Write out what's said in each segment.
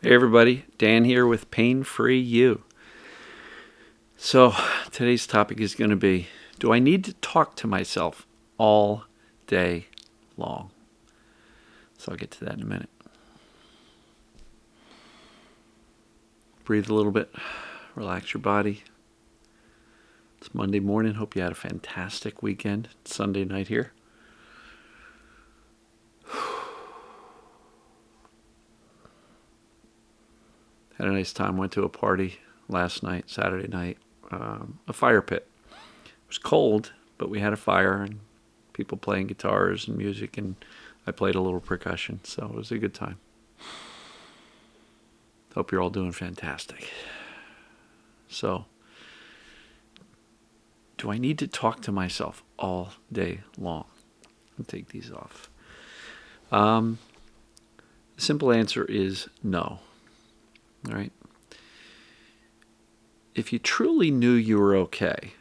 Hey everybody, Dan here with Pain Free You. So today's topic is going to be, do I need to talk to myself all day long? So I'll get to that in a minute. Breathe a little bit, relax your body. It's Monday morning. Hope you had a fantastic weekend. It's Sunday night here. Had a nice time. Went to a party last night, Saturday night. A fire pit. It was cold, but we had a fire and people playing guitars and music, and I played a little percussion, so it was a good time. Hope you're all doing fantastic. So, do I need to talk to myself all day long? I'll take these off. The simple answer is no. All right. If you truly knew you were okay,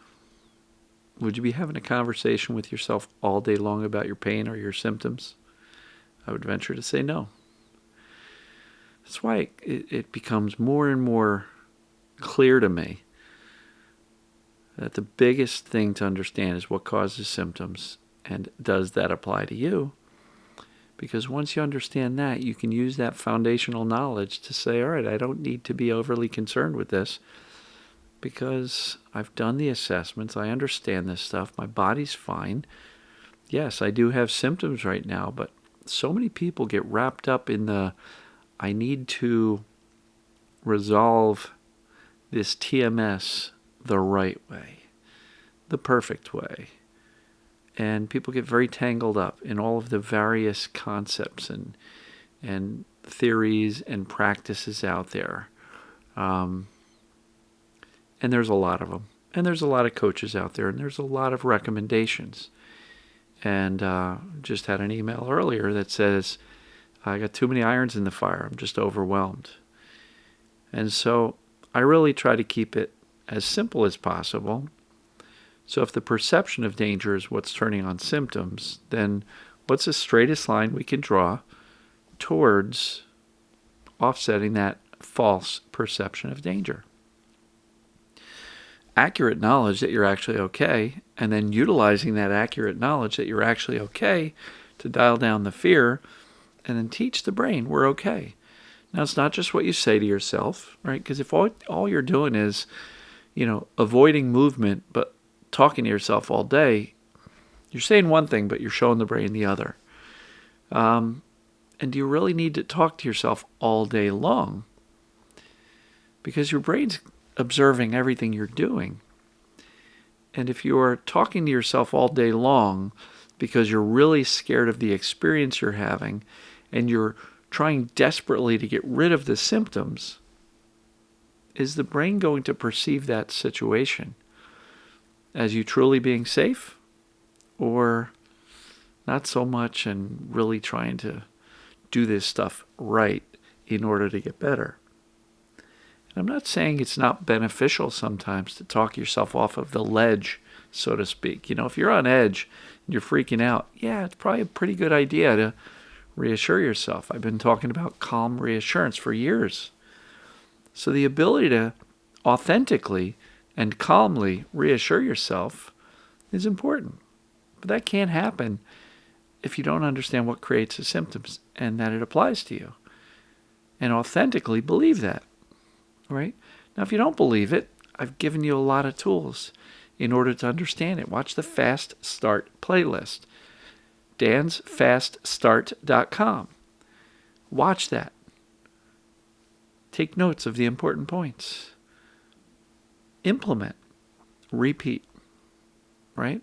would you be having a conversation with yourself all day long about your pain or your symptoms? I would venture to say no. That's why it becomes more and more clear to me that the biggest thing to understand is what causes symptoms, and does that apply to you? Because once you understand that, you can use that foundational knowledge to say, all right, I don't need to be overly concerned with this because I've done the assessments. I understand this stuff. My body's fine. Yes, I do have symptoms right now, but so many people get wrapped up in the, I need to resolve this TMS the right way, the perfect way. And people get very tangled up in all of the various concepts and theories and practices out there. And there's a lot of them. And there's a lot of coaches out there. And there's a lot of recommendations. And just had an email earlier that says, I got too many irons in the fire. I'm just overwhelmed. And so I really try to keep it as simple as possible. So if the perception of danger is what's turning on symptoms, then what's the straightest line we can draw towards offsetting that false perception of danger? Accurate knowledge that you're actually okay, and then utilizing that accurate knowledge that you're actually okay to dial down the fear, and then teach the brain we're okay. Now, it's not just what you say to yourself, right? Because if all you're doing is, avoiding movement, but talking to yourself all day, you're saying one thing, but you're showing the brain the other. And do you really need to talk to yourself all day long? Because your brain's observing everything you're doing. And if you're talking to yourself all day long because you're really scared of the experience you're having and you're trying desperately to get rid of the symptoms, is the brain going to perceive that situation as you truly being safe, or not so much and really trying to do this stuff right in order to get better? And I'm not saying it's not beneficial sometimes to talk yourself off of the ledge, so to speak. If you're on edge and you're freaking out, yeah, it's probably a pretty good idea to reassure yourself. I've been talking about calm reassurance for years. So the ability to authentically and calmly reassure yourself is important. But that can't happen if you don't understand what creates the symptoms and that it applies to you. And authentically believe that, right? Now, if you don't believe it, I've given you a lot of tools in order to understand it. Watch the Fast Start playlist, dansfaststart.com. Watch that. Take notes of the important points. Implement, repeat, right?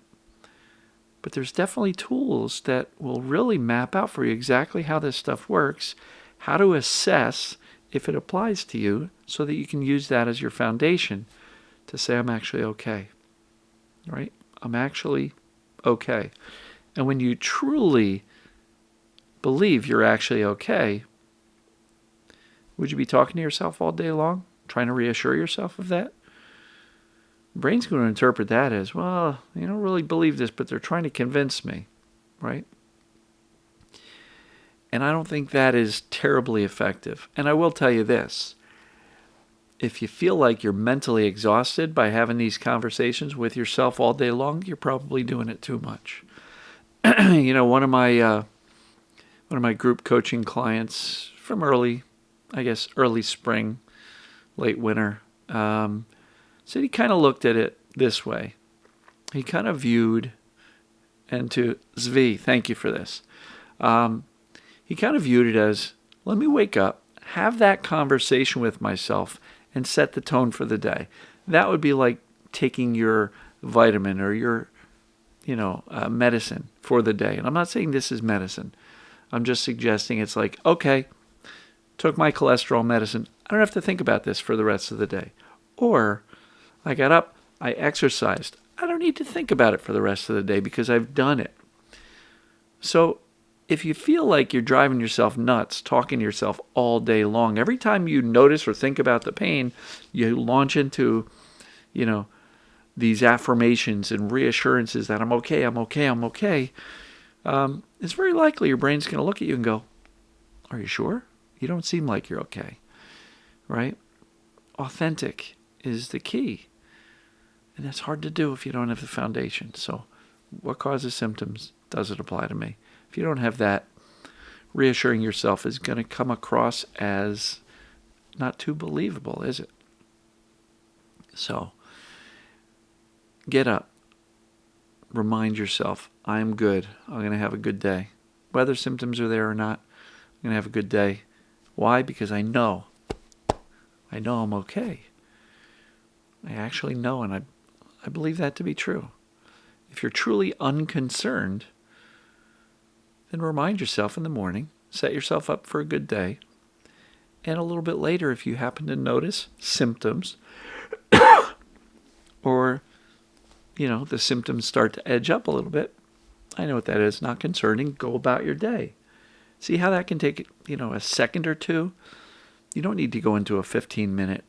But there's definitely tools that will really map out for you exactly how this stuff works, how to assess if it applies to you, so that you can use that as your foundation to say, I'm actually okay, right? I'm actually okay. And when you truly believe you're actually okay, would you be talking to yourself all day long, trying to reassure yourself of that? The brain's going to interpret that as, well, you don't really believe this, but they're trying to convince me, right? And I don't think that is terribly effective. And I will tell you this. If you feel like you're mentally exhausted by having these conversations with yourself all day long, you're probably doing it too much. One of my group coaching clients from early spring, late winter, said he kind of looked at it this way. He kind of viewed, and to Zvi, thank you for this. He kind of viewed it as, let me wake up, have that conversation with myself, and set the tone for the day. That would be like taking your vitamin or your, medicine for the day. And I'm not saying this is medicine. I'm just suggesting it's like, okay, took my cholesterol medicine. I don't have to think about this for the rest of the day. Or I got up, I exercised. I don't need to think about it for the rest of the day because I've done it. So if you feel like you're driving yourself nuts, talking to yourself all day long, every time you notice or think about the pain, you launch into, these affirmations and reassurances that I'm okay, I'm okay, I'm okay. It's very likely your brain's going to look at you and go, are you sure? You don't seem like you're okay, right? Authentic is the key. And that's hard to do if you don't have the foundation. So what causes symptoms? Does it apply to me? If you don't have that, reassuring yourself is going to come across as not too believable, is it? So get up. Remind yourself, I'm good. I'm going to have a good day. Whether symptoms are there or not, I'm going to have a good day. Why? Because I know I'm okay. I actually know, and I believe that to be true. If you're truly unconcerned, then remind yourself in the morning, set yourself up for a good day, and a little bit later, if you happen to notice symptoms, or, the symptoms start to edge up a little bit, I know what that is, not concerning, go about your day. See how that can take, a second or two? You don't need to go into a 15-minute,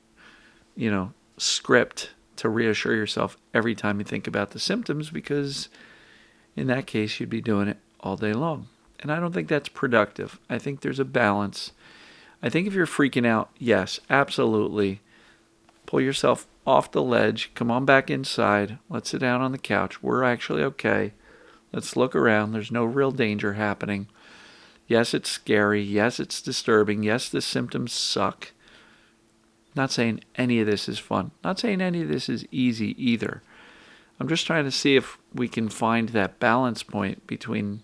script to reassure yourself every time you think about the symptoms, because in that case, you'd be doing it all day long. And I don't think that's productive. I think there's a balance. I think if you're freaking out, yes, absolutely. Pull yourself off the ledge. Come on back inside. Let's sit down on the couch. We're actually okay. Let's look around. There's no real danger happening. Yes, it's scary. Yes, it's disturbing. Yes, the symptoms suck. Not saying any of this is fun. Not saying any of this is easy either. I'm just trying to see if we can find that balance point between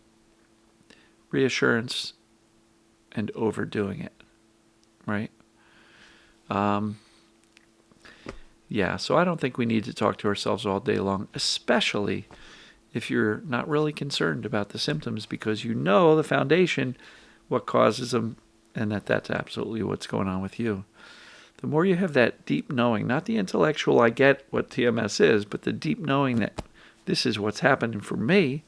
reassurance and overdoing it, right? So I don't think we need to talk to ourselves all day long, especially if you're not really concerned about the symptoms because you know the foundation, what causes them, and that's absolutely what's going on with you. The more you have that deep knowing, not the intellectual, I get what TMS is, but the deep knowing that this is what's happening for me,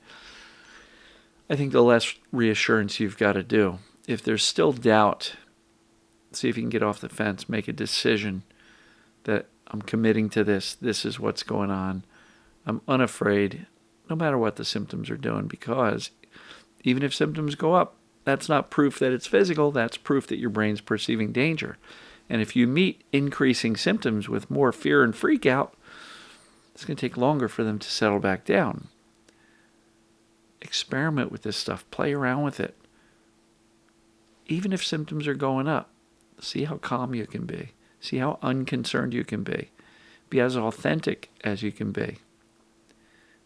I think the less reassurance you've got to do. If there's still doubt, see if you can get off the fence, make a decision that I'm committing to this. This is what's going on. I'm unafraid, no matter what the symptoms are doing, because even if symptoms go up, that's not proof that it's physical. That's proof that your brain's perceiving danger. And if you meet increasing symptoms with more fear and freak out, it's going to take longer for them to settle back down. Experiment with this stuff. Play around with it. Even if symptoms are going up, see how calm you can be. See how unconcerned you can be. Be as authentic as you can be.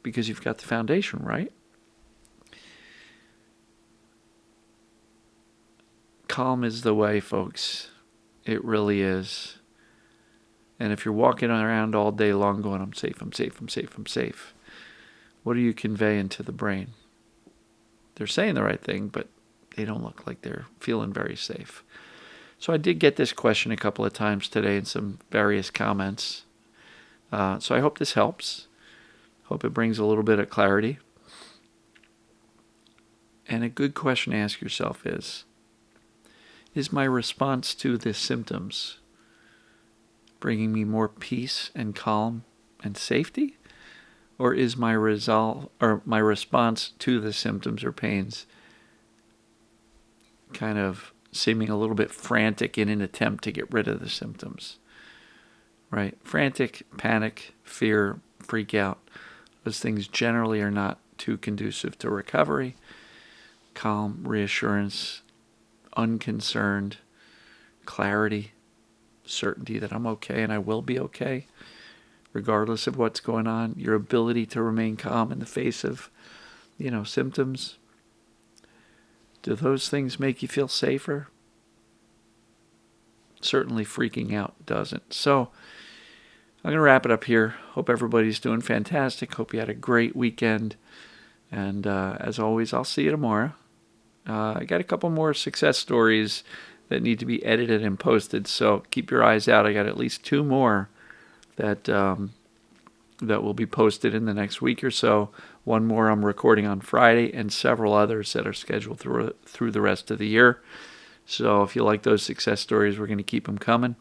Because you've got the foundation, right? Calm is the way, folks. It really is. And if you're walking around all day long going, I'm safe, I'm safe, I'm safe, I'm safe, what are you conveying to the brain? They're saying the right thing, but they don't look like they're feeling very safe. So I did get this question a couple of times today in some various comments. So I hope this helps. Hope it brings a little bit of clarity. And a good question to ask yourself is my response to the symptoms bringing me more peace and calm and safety? Or is my response to the symptoms or pains kind of seeming a little bit frantic in an attempt to get rid of the symptoms. Right? Frantic, panic, fear, freak out. Those things generally are not too conducive to recovery. Calm, reassurance, unconcerned, clarity, certainty that I'm okay and I will be okay, regardless of what's going on. Your ability to remain calm in the face of, symptoms. Do those things make you feel safer? Certainly freaking out doesn't. So I'm going to wrap it up here. Hope everybody's doing fantastic. Hope you had a great weekend. And as always, I'll see you tomorrow. I got a couple more success stories that need to be edited and posted, so keep your eyes out. I got at least 2 more that will be posted in the next week or so. One more I'm recording on Friday, and several others that are scheduled through the rest of the year. So if you like those success stories, we're going to keep them coming.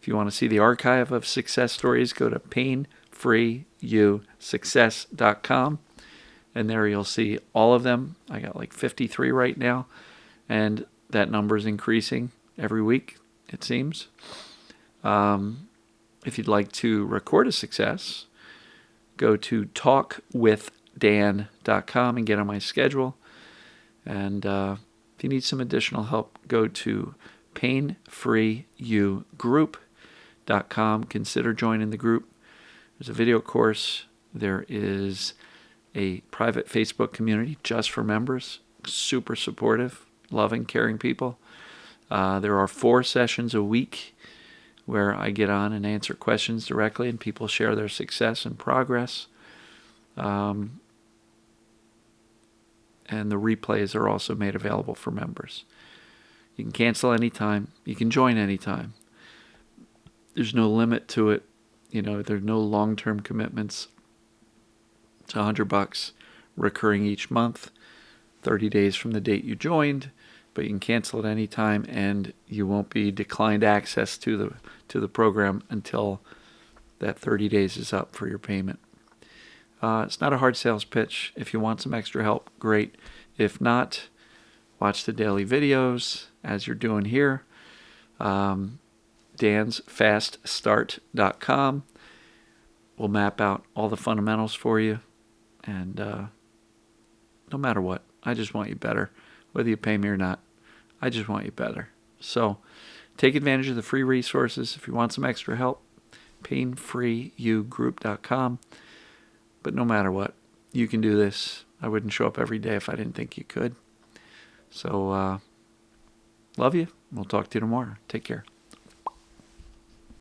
If you want to see the archive of success stories, go to painfreeyousuccess.com. And there you'll see all of them. I got like 53 right now. And that number is increasing every week, it seems. If you'd like to record a success, go to talkwithdan.com and get on my schedule. And if you need some additional help, go to painfreeyougroup.com. Consider joining the group. There's a video course. There is a private Facebook community just for members. Super supportive, loving, caring people. There are 4 sessions a week where I get on and answer questions directly, and people share their success and progress. And the replays are also made available for members. You can cancel anytime. You can join anytime. There's no limit to it. There's no long-term commitments. It's $100 recurring each month, 30 days from the date you joined, but you can cancel at any time, and you won't be declined access to the program until that 30 days is up for your payment. It's not a hard sales pitch. If you want some extra help, great. If not, watch the daily videos as you're doing here. dansfaststart.com will map out all the fundamentals for you. And no matter what, I just want you better. Whether you pay me or not, I just want you better. So take advantage of the free resources. If you want some extra help, painfreeyougroup.com. But no matter what, you can do this. I wouldn't show up every day if I didn't think you could. So love you. We'll talk to you tomorrow. Take care.